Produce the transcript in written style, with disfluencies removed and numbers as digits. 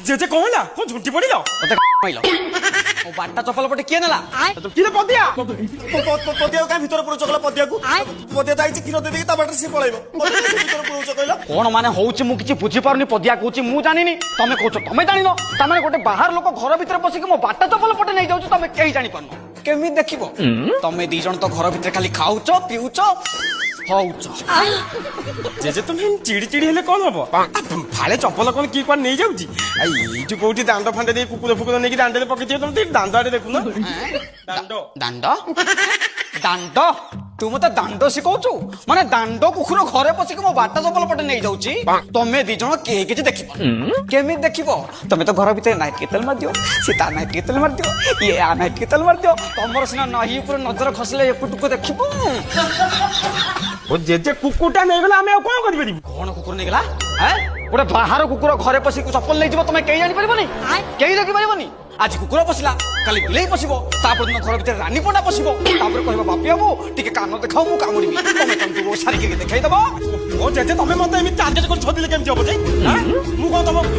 JJ কম না কোন ঝুঁটি পড়িল তোতে মাইল ও বাট্টা চপল পটে কিয়ে নেলা কিরে পদিয়া পদিয়া কাই ভিতরে পুরুছ কলা পদিয়াকু পদিয়া তাইছে ক্ষীর দেই দেই তা বাটরে সে পলাইব ভিতরে পুরুছ কইলা কোন মানে হଉଛି ମୁଁ କିଛି ବୁଝି ପାରୁନି ପଦିଆ କହୁଛି ମୁଁ ଜାଣିନି ତମେ କହୁଛ ତମେ ଜାଣିନ ତାମାନେ ଗୋଟେ ବାହାର ଲୋକ ଘର ଭିତରେ ପଶିକି ମୋ ବାଟା ଚପଲ ପଟେ ନେଇ ଯାଉଛି ତମେ କେହି ଜାଣି ପାରୁନ କେମିତି ଦେଖିବ ତମେ ଦି ଜଣ ତ ଘର ଭିତରେ ଖାଲି ଖାଉଛ ପିଉଛ ହଉଛ জেজে তুমি চিড়ি চিড়ি হেলে কোন হব ফালে চপল কোন কি কোন নেই যাଉଛି এইটু কোউটি দান্ড ফান্ডে দিয়ে কুকুর ফুকুর নেকি দান্ডে পকেইছে তুমি দান্ড আড়ে দেখুন দান্ড ଦାଣ୍ଡ ଦାଣ୍ଡ ତୁ ମତେ ଦାଣ୍ଡ ଶିଖଉଛୁ ମାନେ ଦାଣ୍ଡ କୁକୁର ଘରେ ପଶିକି ମୋ ବାଟା ଚପଲ ପଟେ ନେଇ ଯାଉଛି ତମେ ଦି ଜଣ କେହି କିଛି ଦେଖିବ କେମିତି ଦେଖିବ ତମେ ତ ଘର ଭିତରେ ନାଇଟ୍ କେତେଲ ମାରିଦିଅ ସେ ତା ନାଇଟ୍ କେତେଲ ମାରିଦିଅ ଇଏ ଆ ନାଇଟ୍ କେତେଲ ମାରିଦିଅ ତମର ସିନା ନହି ଉପରେ ନଜର ଖସିଲେ ଏପଟକୁ ଦେଖିବ ও জেজে কুকুরটা নেই গেলে আমি আর কোন করি পারিব କଣ କୁକୁର ନେଇଗଲା ଗୋଟେ ବାହାର କୁକୁର ଘରେ ପଶିକି ଚପଲ ନେଇଯିବ ତମେ କେହି ଜାଣିପାରିବନି କେହି ଦେଖିପାରିବନି ଆଜି କୁକୁର ପଶିଲା କାଲି ବିଲେଇ ପଶିବ ତାପରେ ଦିନ ଘର ଭିତରେ ରାନୀ ପଣ୍ଡା ପଶିବ ତାପରେ କହିବ ବାପି ବାବୁ ଟିକେ କାନ ଦେଖାଉ ମୁଁ କାମୁଡ଼ିବି ତମେ ତମକୁ ସାରିକି ଦେଖେଇଦବ ও জেজে তুমি মতে এমনি টার্গেট করে ছদিলে কেমতি হবো যে